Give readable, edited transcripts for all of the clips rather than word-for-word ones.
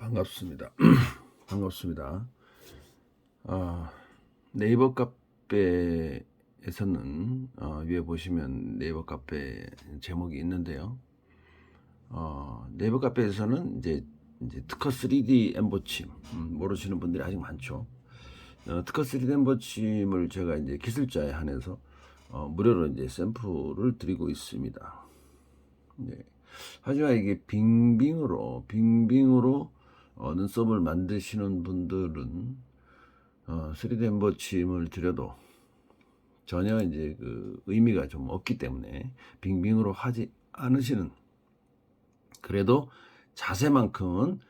반갑습니다. 반갑습니다. 네이버 카페에서는 위에 보시면 네이버 카페 제목이 있는데요. 네이버 카페에서는 이제 특허 3D 엠보침 모르시는 분들이 아직 많죠. 특허 3D 엠보침을 제가 이제 기술자에 한해서 무료로 이제 샘플을 드리고 있습니다. 네. 하지만 이게 빙빙으로 눈썹을 만드시는 분들은 3D 엠보침을 드려도 전혀 이제 그 의미가 좀 없기 때문에 빙빙으로 하지 않으시는, 그래도 자세만큼은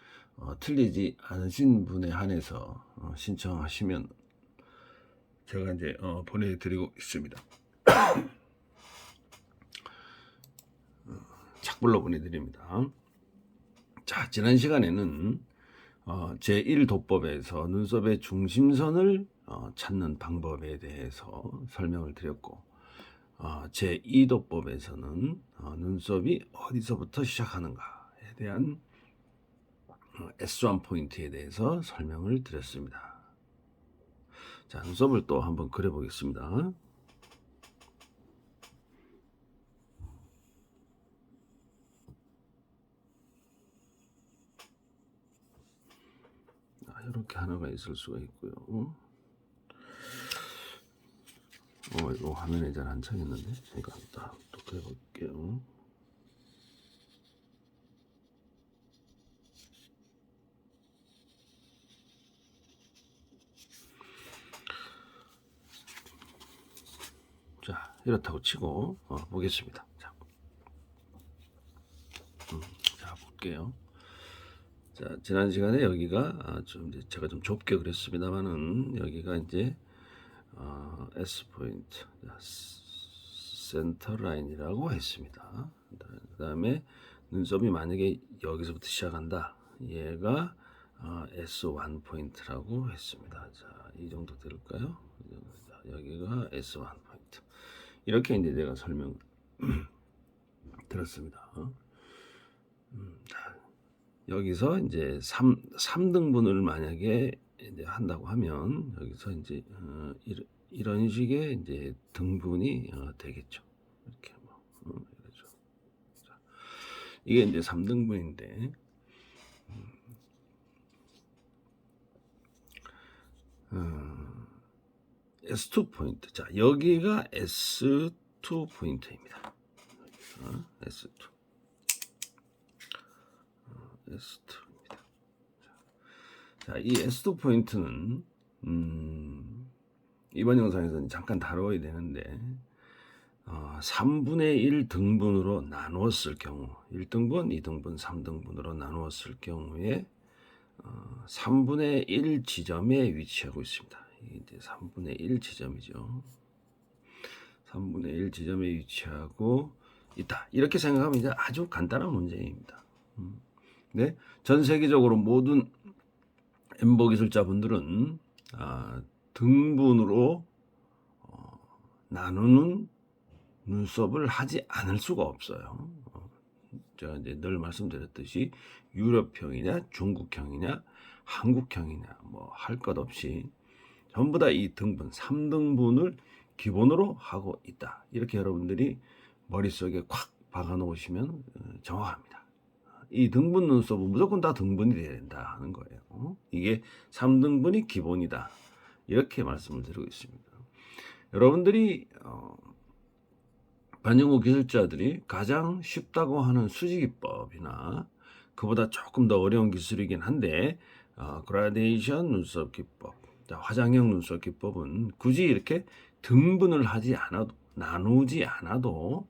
틀리지 않으신 분에 한해서 신청하시면 제가 이제 보내드리고 있습니다. 착불로 보내드립니다. 자, 지난 시간에는 제1도법에서 눈썹의 중심선을 찾는 방법에 대해서 설명을 드렸고, 제2도법에서는 눈썹이 어디서부터 시작하는가에 대한 S1 포인트에 대해서 설명을 드렸습니다. 자, 눈썹을 또 한번 그려보겠습니다. 이렇게 하나가 있을 수가 있고요. 이거 화면에 잘 안 차겠는데? 제가 또 그려볼게요. 자, 이렇다고 치고 보겠습니다. 자, 볼게요. 자, 지난 시간에 여기가 좀 이제 제가 좀 좁게 그렸습니다만은 여기가 이제 S 포인트, 센터 라인이라고 했습니다. 그 다음에 눈썹이 만약에 여기서부터 시작한다, 얘가 S1 포인트라고 했습니다. 자, 이 정도 될까요? 여기가 S1 포인트. 이렇게 이제 내가 설명 들었습니다. 여기서 이제 3등분을 만약에 이제 한다고 하면 여기서 이제 이런 식의 이제 등분이 되겠죠. 이렇게 이렇죠. 자, 이게 이제 3등분인데 S2 포인트. 자, 여기가 S2 포인트입니다. S2. S2입니다. 자, 이 S2 포인트는 이번 영상에서는 잠깐 다뤄야 되는데 3분의 1 등분으로 나누었을 경우, 1등분, 2등분, 3등분으로 나누었을 경우에 3분의 1 지점에 위치하고 있습니다. 이게 이제 3분의 1 지점이죠. 3분의 1 지점에 위치하고 있다. 이렇게 생각하면 이제 아주 간단한 문제입니다. 네, 전 세계적으로 모든 엠보 기술자분들은 등분으로 나누는 눈썹을 하지 않을 수가 없어요. 제가 이제 늘 말씀드렸듯이 유럽형이냐, 중국형이냐, 한국형이냐, 뭐 할 것 없이 전부 다 이 등분, 3등분을 기본으로 하고 있다. 이렇게 여러분들이 머릿속에 콱 박아 놓으시면 정확합니다. 이 등분 눈썹은 무조건 다 등분이 돼야 된다 하는 거예요. 이게 3등분이 기본이다. 이렇게 말씀을 드리고 있습니다. 여러분들이 반영구 기술자들이 가장 쉽다고 하는 수지기법이나 그보다 조금 더 어려운 기술이긴 한데 그라데이션 눈썹 기법, 화장형 눈썹 기법은 굳이 이렇게 등분을 하지 않아도, 나누지 않아도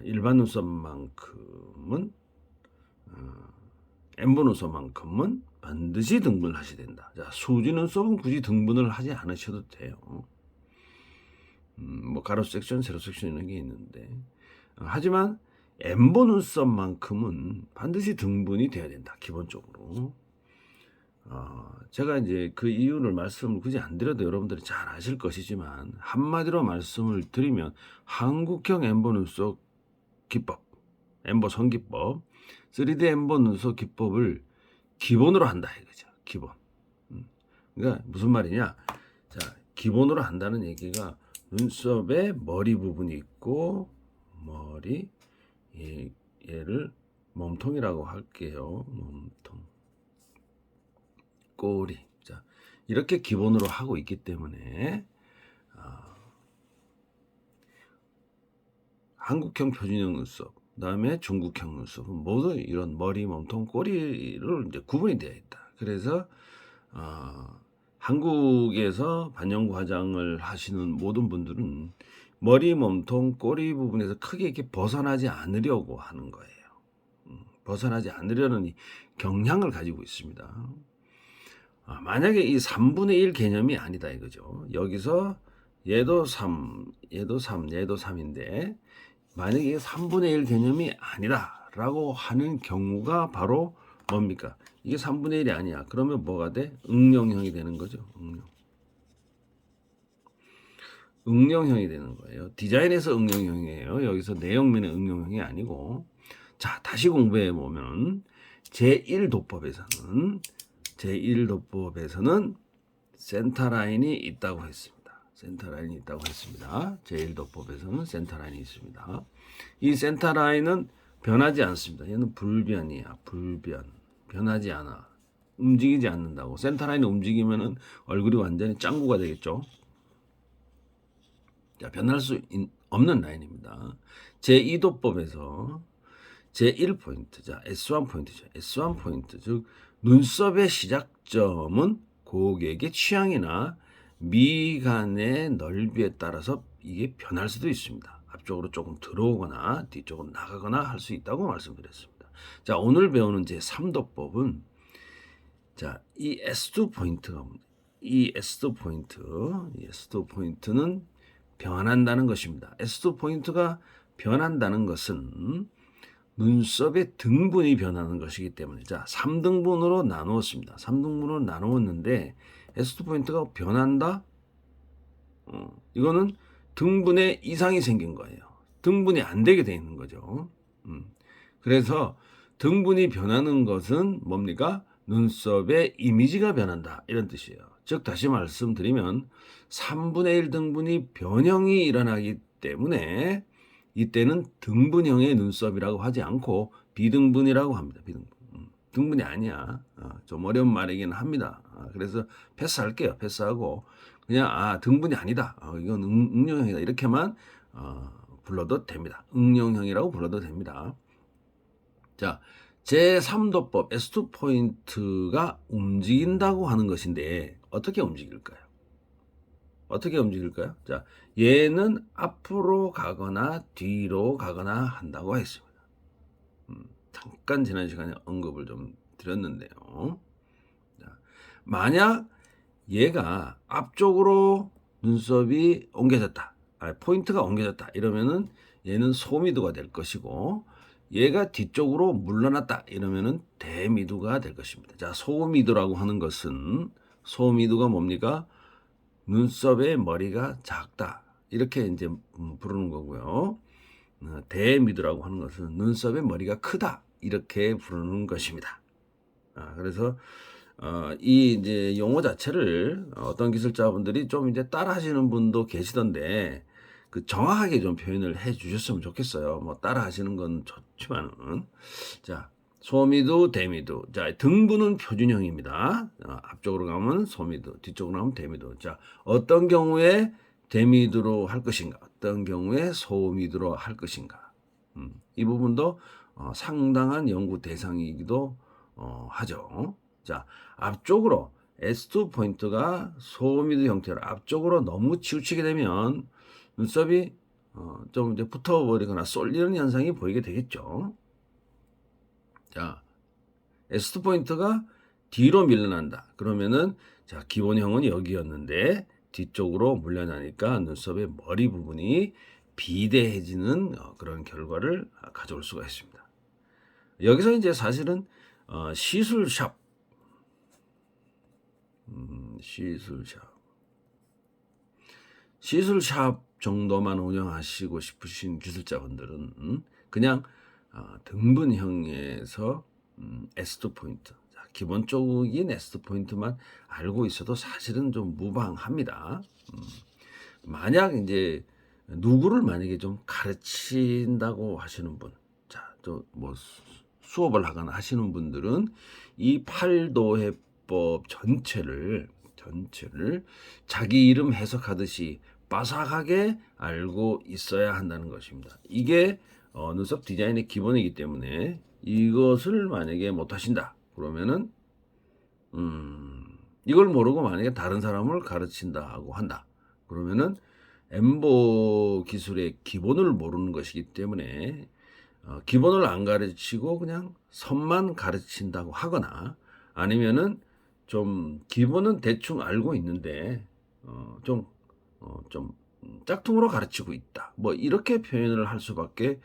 일반 눈썹만큼은 엠보 눈썹만큼은 반드시 등분을 하셔야 된다. 자, 수지 눈썹은 굳이 등분을 하지 않으셔도 돼요. 뭐 가로 섹션, 세로 섹션 이런 게 있는데 하지만 엠보 눈썹만큼은 반드시 등분이 돼야 된다. 기본적으로. 제가 이제 그 이유를 말씀을 굳이 안 드려도 여러분들이 잘 아실 것이지만 한마디로 말씀을 드리면 한국형 엠보 눈썹 기법, 엠보 선기법, 3D 엠보 눈썹 기법을 기본으로 한다 이거죠. 기본. 그러니까 무슨 말이냐? 자, 기본으로 한다는 얘기가 눈썹에 머리 부분이 있고 머리 얘를 몸통이라고 할게요. 몸통. 꼬리. 자, 이렇게 기본으로 하고 있기 때문에 한국형 표준형 눈썹, 그다음에 중국형 눈썹은 모두 이런 머리, 몸통, 꼬리를 이제 구분이 되어 있다. 그래서 한국에서 반영구 화장을 하시는 모든 분들은 머리, 몸통, 꼬리 부분에서 크게 이렇게 벗어나지 않으려고 하는 거예요. 벗어나지 않으려는 이 경향을 가지고 있습니다. 만약에 이 3분의 1 개념이 아니다 이거죠. 여기서 얘도 3, 얘도 3, 얘도 3인데 만약에 이게 3분의 1 개념이 아니다 라고 하는 경우가 바로 뭡니까? 이게 3분의 1이 아니야. 그러면 뭐가 돼? 응용형이 되는 거죠. 응용형이 되는 거예요. 디자인에서 응용형이에요. 여기서 내용면의 응용형이 아니고. 자, 다시 공부해 보면 제1도법에서는 센터라인이 있다고 했습니다. 센터라인이 있다고 했습니다. 제1도법에서는 센터라인이 있습니다. 이 센터라인은 변하지 않습니다. 얘는 불변이야. 불변. 변하지 않아. 움직이지 않는다고. 센터라인이 움직이면은 얼굴이 완전히 짱구가 되겠죠. 자, 변할 수 없는 라인입니다. 제2도법에서 제1포인트, 자, S1 포인트죠. S1 포인트, 즉 눈썹의 시작점은 고객의 취향이나 미간의 넓이에 따라서 이게 변할 수도 있습니다. 앞쪽으로 조금 들어오거나 뒤쪽으로 나가거나 할 수 있다고 말씀드렸습니다. 자, 오늘 배우는 제3도법은 자, 이 S2 포인트가 이 S2 포인트는 변한다는 것입니다. S2 포인트가 변한다는 것은 눈썹의 등분이 변하는 것이기 때문에 자 3등분으로 나누었습니다. 3등분으로 나누었는데 S2 포인트가 변한다? 이거는 등분의 이상이 생긴 거예요. 등분이 안 되게 되어 있는 거죠. 그래서 등분이 변하는 것은 뭡니까? 눈썹의 이미지가 변한다 이런 뜻이에요. 즉 다시 말씀드리면 3분의 1 등분이 변형이 일어나기 때문에 이때는 등분형의 눈썹이라고 하지 않고 비등분이라고 합니다. 비등분. 등분이 아니야. 좀 어려운 말이긴 합니다. 그래서 패스할게요. 패스하고 그냥 등분이 아니다. 이건 응용형이다. 이렇게만 불러도 됩니다. 응용형이라고 불러도 됩니다. 자, 제3도법 S2 포인트가 움직인다고 하는 것인데 어떻게 움직일까요? 어떻게 움직일까요? 자, 얘는 앞으로 가거나 뒤로 가거나 한다고 했습니다. 잠깐 지난 시간에 언급을 좀 드렸는데요. 자, 만약 얘가 앞쪽으로 눈썹이 옮겨졌다, 포인트가 옮겨졌다 이러면은 얘는 소미두가 될 것이고 얘가 뒤쪽으로 물러났다 이러면은 대미두가 될 것입니다. 자, 소미두라고 하는 것은 소미두가 뭡니까? 눈썹의 머리가 작다 이렇게 이제 부르는 거고요. 대미두라고 하는 것은 눈썹의 머리가 크다 이렇게 부르는 것입니다. 그래서 이 이제 용어 자체를 어떤 기술자분들이 좀 이제 따라하시는 분도 계시던데 그 정확하게 좀 표현을 해주셨으면 좋겠어요. 뭐 따라하시는 건 좋지만은 자. 소미두, 대미두. 자, 등분은 표준형입니다. 앞쪽으로 가면 소미두, 뒤쪽으로 가면 대미두. 자, 어떤 경우에 대미두로 할 것인가? 어떤 경우에 소미두로 할 것인가? 이 부분도 상당한 연구 대상이기도 하죠. 자, 앞쪽으로 S2 포인트가 소미두 형태로 앞쪽으로 너무 치우치게 되면 눈썹이 좀 이제 붙어버리거나 쏠리는 현상이 보이게 되겠죠. 자, S2 포인트가 뒤로 밀려난다. 그러면은 자, 기본형은 여기였는데 뒤쪽으로 물려나니까 눈썹의 머리 부분이 비대해지는 그런 결과를 가져올 수가 있습니다. 여기서 이제 사실은 시술샵 정도만 운영하시고 싶으신 기술자분들은 그냥 등분형에서 S2 포인트, 기본적인 에스트 포인트만 알고 있어도 사실은 좀 무방합니다. 만약 이제 누구를 만약에 좀 가르친다고 하시는 분, 자, 또 뭐 수업을 하거나 하시는 분들은 이 팔도해법 전체를 자기 이름 해석하듯이 빠삭하게 알고 있어야 한다는 것입니다. 이게 눈썹 디자인의 기본이기 때문에 이것을 만약에 못 하신다 그러면은 이걸 모르고 만약에 다른 사람을 가르친다고 한다 그러면은 엠보 기술의 기본을 모르는 것이기 때문에 기본을 안 가르치고 그냥 선만 가르친다고 하거나 아니면은 좀 기본은 대충 알고 있는데 좀 짝퉁으로 가르치고 있다. 뭐 이렇게 표현을 할 수밖에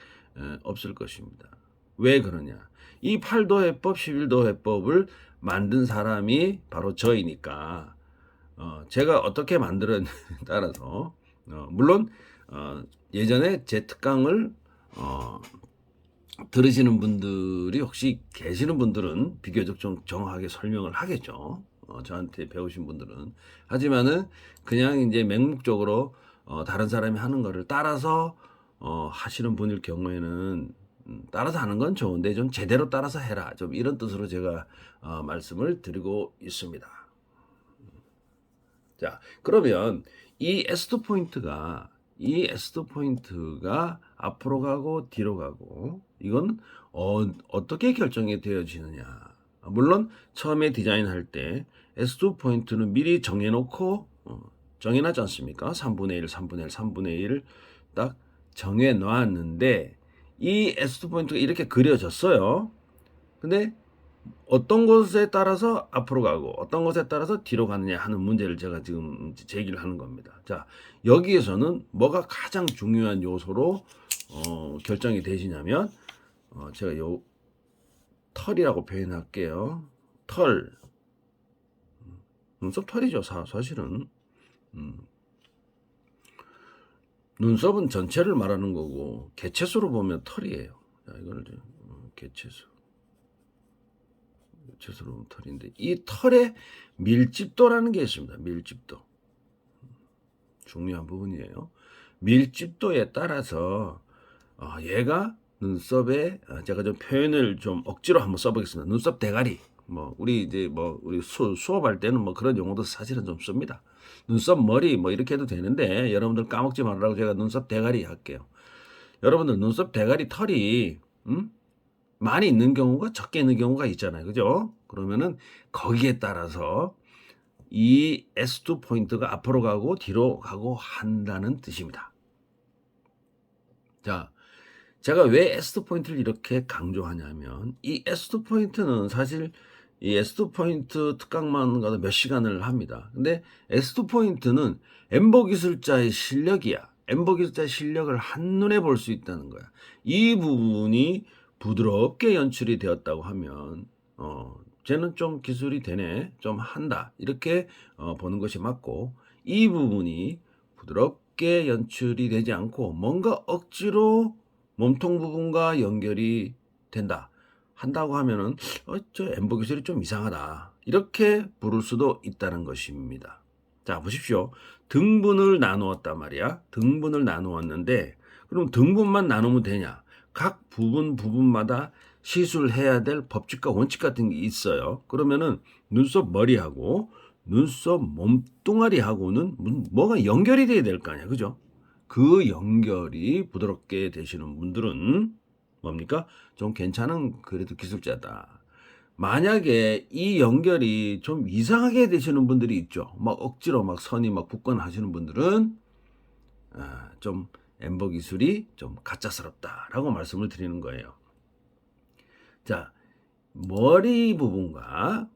없을 것입니다. 왜 그러냐? 이 8도 해법, 11도 해법을 만든 사람이 바로 저이니까 제가 어떻게 만들었냐에 따라서 물론 예전에 제 특강을 들으시는 분들이 혹시 계시는 분들은 비교적 좀 정확하게 설명을 하겠죠. 저한테 배우신 분들은. 하지만은 그냥 이제 맹목적으로 다른 사람이 하는 거를 따라서 하시는 분일 경우에는 따라서 하는 건 좋은데 좀 제대로 따라서 해라. 좀 이런 뜻으로 제가 말씀을 드리고 있습니다. 자, 그러면 이 에스트 포인트가 앞으로 가고 뒤로 가고 이건 어떻게 결정이 되어지느냐. 물론 처음에 디자인할 때 에스트 포인트는 미리 정해놓고 정해놨지 않습니까? 3분의 1, 3분의 1, 3분의 1을 딱 정해 놨는데 이 에스트 포인트가 이렇게 그려졌어요. 근데 어떤 것에 따라서 앞으로 가고 어떤 것에 따라서 뒤로 가느냐 하는 문제를 제가 지금 제기를 하는 겁니다. 자, 여기에서는 뭐가 가장 중요한 요소로 결정이 되시냐면 제가 요 털이라고 표현할게요. 털, 눈썹 털이죠. 사실은 눈썹은 전체를 말하는 거고 개체수로 보면 털이에요. 자, 이거를 개체수. 스스로 털인데 이 털의 밀집도라는 게 있습니다. 밀집도 중요한 부분이에요. 밀집도에 따라서 얘가 눈썹에 제가 좀 표현을 좀 억지로 한번 써보겠습니다. 눈썹 대가리 뭐 우리 이제 뭐 우리 수업할 때는 뭐 그런 용어도 사실은 좀 씁니다. 눈썹 머리 뭐 이렇게 해도 되는데 여러분들 까먹지 말라고 제가 눈썹 대가리 할게요. 여러분들 눈썹 대가리 털이 많이 있는 경우가 적게 있는 경우가 있잖아요. 그죠? 그러면은 거기에 따라서 이 S2 포인트가 앞으로 가고 뒤로 가고 한다는 뜻입니다. 자, 제가 왜 S2 포인트를 이렇게 강조하냐면 이 S2 포인트는 사실 이 S2 포인트 특강만 가도 몇 시간을 합니다. 근데 S2 포인트는 엠버 기술자의 실력이야. 엠버 기술자의 실력을 한눈에 볼 수 있다는 거야. 이 부분이 부드럽게 연출이 되었다고 하면 쟤는 좀 기술이 되네, 좀 한다 이렇게 보는 것이 맞고 이 부분이 부드럽게 연출이 되지 않고 뭔가 억지로 몸통 부분과 연결이 된다 한다고 하면은 저 엠버 기술이 좀 이상하다 이렇게 부를 수도 있다는 것입니다. 자, 보십시오. 등분을 나누었단 말이야. 등분을 나누었는데 그럼 등분만 나누면 되냐? 각 부분마다 시술해야 될 법칙과 원칙 같은 게 있어요. 그러면은 눈썹 머리하고 눈썹 몸뚱아리하고는 뭐가 연결이 돼야 될 거 아니야. 그죠? 그 연결이 부드럽게 되시는 분들은 뭡니까? 좀 괜찮은 그래도 기술자다. 만약에 이 연결이 좀 이상하게 되시는 분들이 있죠. 막 억지로 막 선이 막 굳거나 하시는 분들은 좀 엠버 기술이 좀 가짜스럽다라고 말씀을 드리는 거예요. 자, 머리 부분과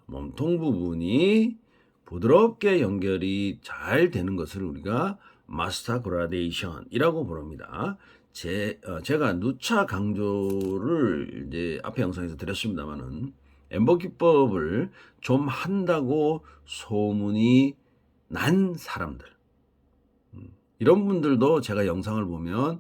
몸통 부분이 부드럽게 연결이 잘 되는 것을 우리가 마스터 그라데이션이라고 부릅니다. 제가 누차 강조를 이제 앞에 영상에서 드렸습니다만은 엠버 기법을 좀 한다고 소문이 난 사람들 이런 분들도 제가 영상을 보면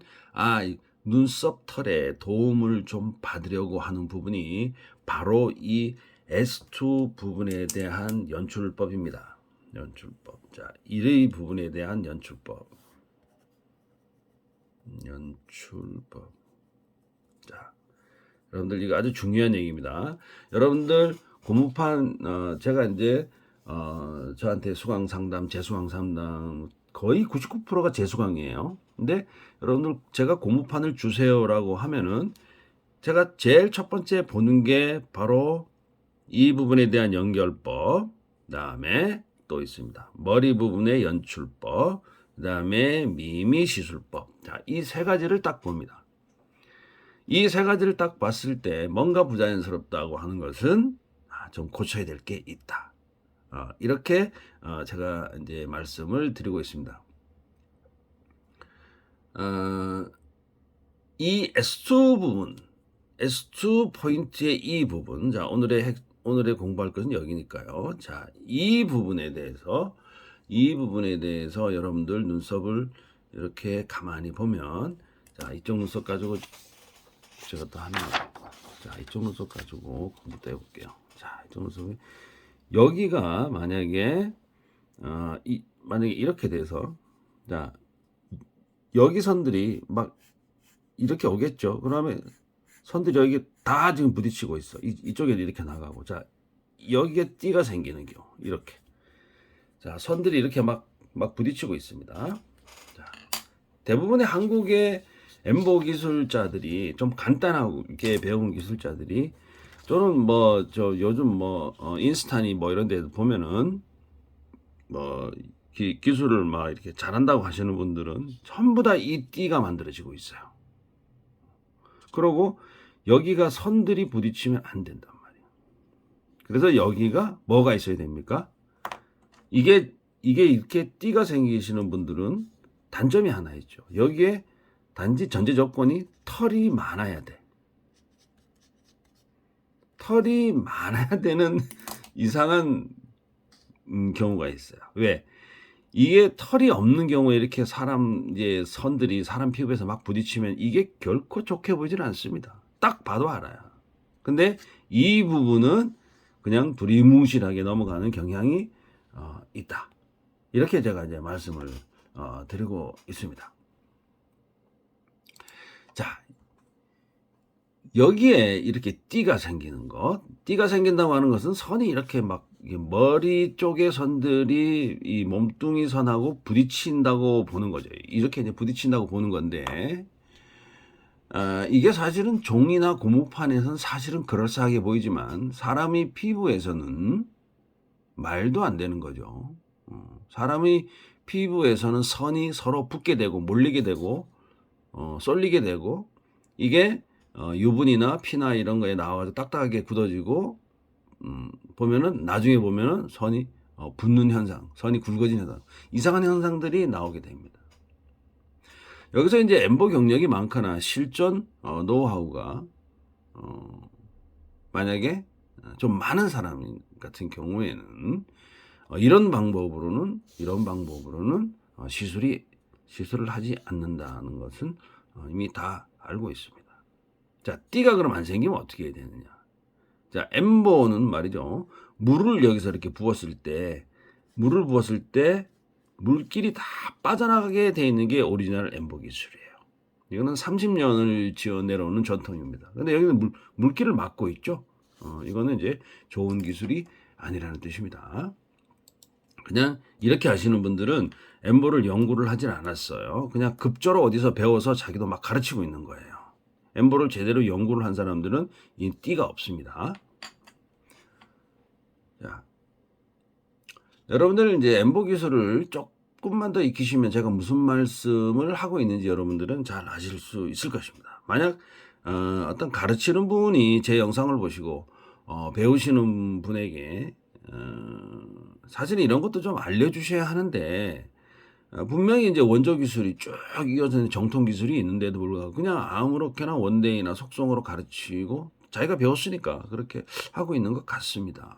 눈썹 털에 도움을 좀 받으려고 하는 부분이 바로 이 S2 부분에 대한 연출법입니다. 연출법. 자, 이 부분에 대한 연출법. 자, 여러분들 이거 아주 중요한 얘기입니다. 여러분들 고무판 제가 이제 저한테 수강 상담, 재수강 상담 거의 99%가 재수강이에요. 근데 여러분들 제가 고무판을 주세요라고 하면은 제가 제일 첫 번째 보는 게 바로 이 부분에 대한 연결법, 그다음에 또 있습니다. 머리 부분의 연출법, 그다음에 미미 시술법. 자, 이 세 가지를 딱 봅니다. 이 세 가지를 딱 봤을 때 뭔가 부자연스럽다고 하는 것은 좀 고쳐야 될 게 있다. 이렇게 제가 이제 말씀을 드리고 있습니다. 이 S2 부분, S2 포인트의 이 부분, 자, 오늘의 공부할 것은 여기니까요. 자, 이 부분에 대해서 여러분들 눈썹을 이렇게 가만히 보면, 자, 이쪽 눈썹 가지고 제가 또 하나, 자, 이쪽 눈썹 가지고 공부 또 해볼게요. 자, 이쪽 눈썹이 여기가 만약에 만약에 이렇게 돼서, 자, 여기 선들이 막 이렇게 오겠죠. 그러면 선들이 여기 다 지금 부딪히고 있어. 이쪽에 이렇게 나가고, 자, 여기에 띠가 생기는 경우 이렇게, 자, 선들이 이렇게 막 부딪히고 있습니다. 자, 대부분의 한국의 엠보 기술자들이 좀 간단하게 배운 기술자들이, 저는 뭐 요즘 뭐 인스타니 뭐 이런 데 보면은 뭐 기술을 막 이렇게 잘한다고 하시는 분들은 전부 다 이 띠가 만들어지고 있어요. 그리고 여기가 선들이 부딪히면 안 된단 말이에요. 그래서 여기가 뭐가 있어야 됩니까? 이게 이렇게 띠가 생기시는 분들은 단점이 하나 있죠. 여기에 단지 전제 조건이 털이 많아야 돼. 털이 많아야 되는 이상한 경우가 있어요. 왜? 이게 털이 없는 경우에 이렇게 이제 선들이 사람 피부에서 막 부딪히면 이게 결코 좋게 보이질 않습니다. 딱 봐도 알아요. 근데 이 부분은 그냥 두리뭉실하게 넘어가는 경향이 있다. 이렇게 제가 이제 말씀을 드리고 있습니다. 자, 여기에 이렇게 띠가 생기는 것, 띠가 생긴다고 하는 것은 선이 이렇게 막 머리 쪽의 선들이 이 몸뚱이 선하고 부딪힌다고 보는 거죠. 이렇게 이제 부딪힌다고 보는 건데, 이게 사실은 종이나 고무판에서는 사실은 그럴싸하게 보이지만 사람이 피부에서는 말도 안 되는 거죠. 사람이 피부에서는 선이 서로 붙게 되고 몰리게 되고 쏠리게 되고, 이게 유분이나 피나 이런 거에 나와서 딱딱하게 굳어지고, 보면은 나중에 보면은 선이 붙는 현상, 선이 굵어진 현상, 이상한 현상들이 나오게 됩니다. 여기서 이제 엠보 경력이 많거나 실전 노하우가 만약에 좀 많은 사람 같은 경우에는 이런 방법으로는 시술을 하지 않는다는 것은 이미 다 알고 있습니다. 자, 띠가 그럼 안 생기면 어떻게 해야 되느냐? 자, 엠보는 말이죠. 물을 여기서 이렇게 부었을 때 물길이 다 빠져나가게 돼 있는 게 오리지널 엠보 기술이에요. 이거는 30년을 지어 내려오는 전통입니다. 근데 여기는 물길을 막고 있죠. 이거는 이제 좋은 기술이 아니라는 뜻입니다. 그냥 이렇게 하시는 분들은 엠보를 연구를 하진 않았어요. 그냥 급조로 어디서 배워서 자기도 막 가르치고 있는 거예요. 엠보를 제대로 연구를 한 사람들은 이 띠가 없습니다. 자, 여러분들 이제 엠보 기술을 조금만 더 익히시면 제가 무슨 말씀을 하고 있는지 여러분들은 잘 아실 수 있을 것입니다. 만약 어떤 가르치는 분이 제 영상을 보시고 배우시는 분에게 사실 이런 것도 좀 알려주셔야 하는데, 분명히 이제 원조 기술이 쭉 이어지는 정통 기술이 있는데도 불구하고 그냥 아무렇게나 원데이나 속성으로 가르치고 자기가 배웠으니까 그렇게 하고 있는 것 같습니다.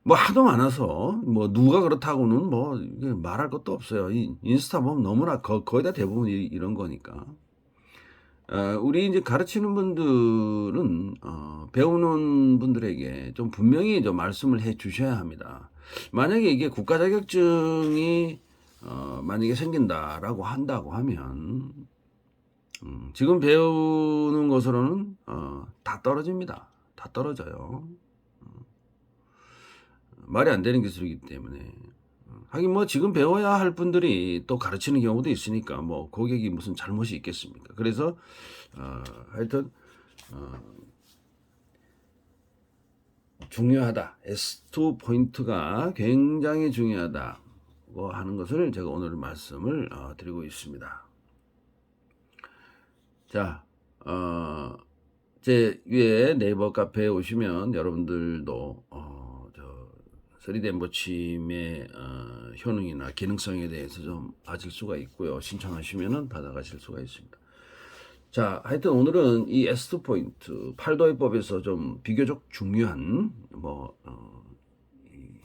뭐 하도 많아서 뭐 누가 그렇다고는 뭐 말할 것도 없어요. 인스타 보면 너무나 거의 다 대부분 이런 거니까. 우리 이제 가르치는 분들은 배우는 분들에게 좀 분명히 좀 말씀을 해 주셔야 합니다. 만약에 이게 국가 자격증이 만약에 생긴다라고 한다고 하면 지금 배우는 것으로는 다 떨어집니다. 다 떨어져요. 말이 안 되는 기술이기 때문에. 하긴 뭐 지금 배워야 할 분들이 또 가르치는 경우도 있으니까 뭐 고객이 무슨 잘못이 있겠습니까? 그래서 하여튼 중요하다. S2 포인트가 굉장히 중요하다고 하는 것을 제가 오늘 말씀을 드리고 있습니다. 자, 제 위에 네이버 카페에 오시면 여러분들도 3D 엠보침의 효능이나 기능성에 대해서 좀 아실 수가 있고요. 신청하시면은 받아가실 수가 있습니다. 자, 하여튼 오늘은 이 S2 포인트, 팔도해법에서 좀 비교적 중요한 이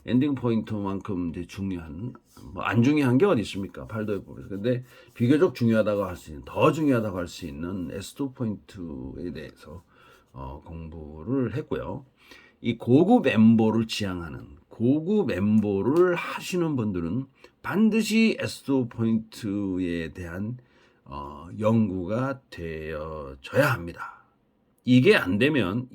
엔딩 포인트만큼 이제 중요한 안 중요한 게 어디 있습니까? 팔도해법에서. 근데 비교적 중요하다고 할 수 있는, 더 중요하다고 할 수 있는 S2 포인트에 대해서 공부를 했고요. 이 고급 엠보를 지향하는 고급 엠보를 하시는 분들은 반드시 S2 포인트에 대한 연구가 되어져야 합니다. 이게 안 되면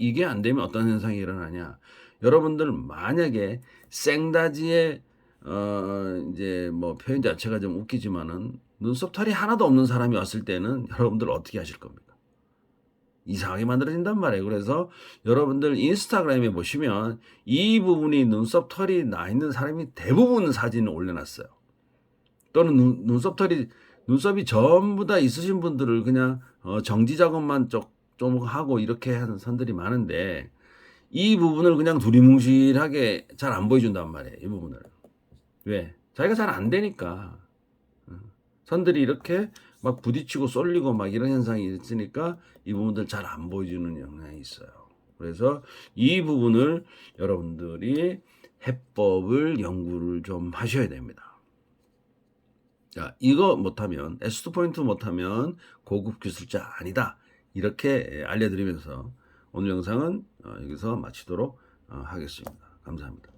어떤 현상이 일어나냐? 여러분들 만약에 생다지에 이제 뭐 표현 자체가 좀 웃기지만은 눈썹 털이 하나도 없는 사람이 왔을 때는 여러분들 어떻게 하실 겁니까? 이상하게 만들어진단 말이에요. 그래서 여러분들 인스타그램에 보시면 이 부분이 눈썹 털이 나 있는 사람이 대부분 사진을 올려놨어요. 또는 눈썹이 전부 다 있으신 분들을 그냥 정지 작업만 좀 하고 이렇게 하는 선들이 많은데 이 부분을 그냥 두리뭉실하게 잘 안 보여준단 말이에요. 이 부분을. 왜? 자기가 잘 안 되니까. 선들이 이렇게 막 부딪히고 쏠리고 막 이런 현상이 있으니까 이 부분들 잘 안 보여주는 영향이 있어요. 그래서 이 부분을 여러분들이 해법을 연구를 좀 하셔야 됩니다. 자, 이거 못하면, S2 포인트 못하면 고급 기술자 아니다. 이렇게 알려드리면서 오늘 영상은 여기서 마치도록 하겠습니다. 감사합니다.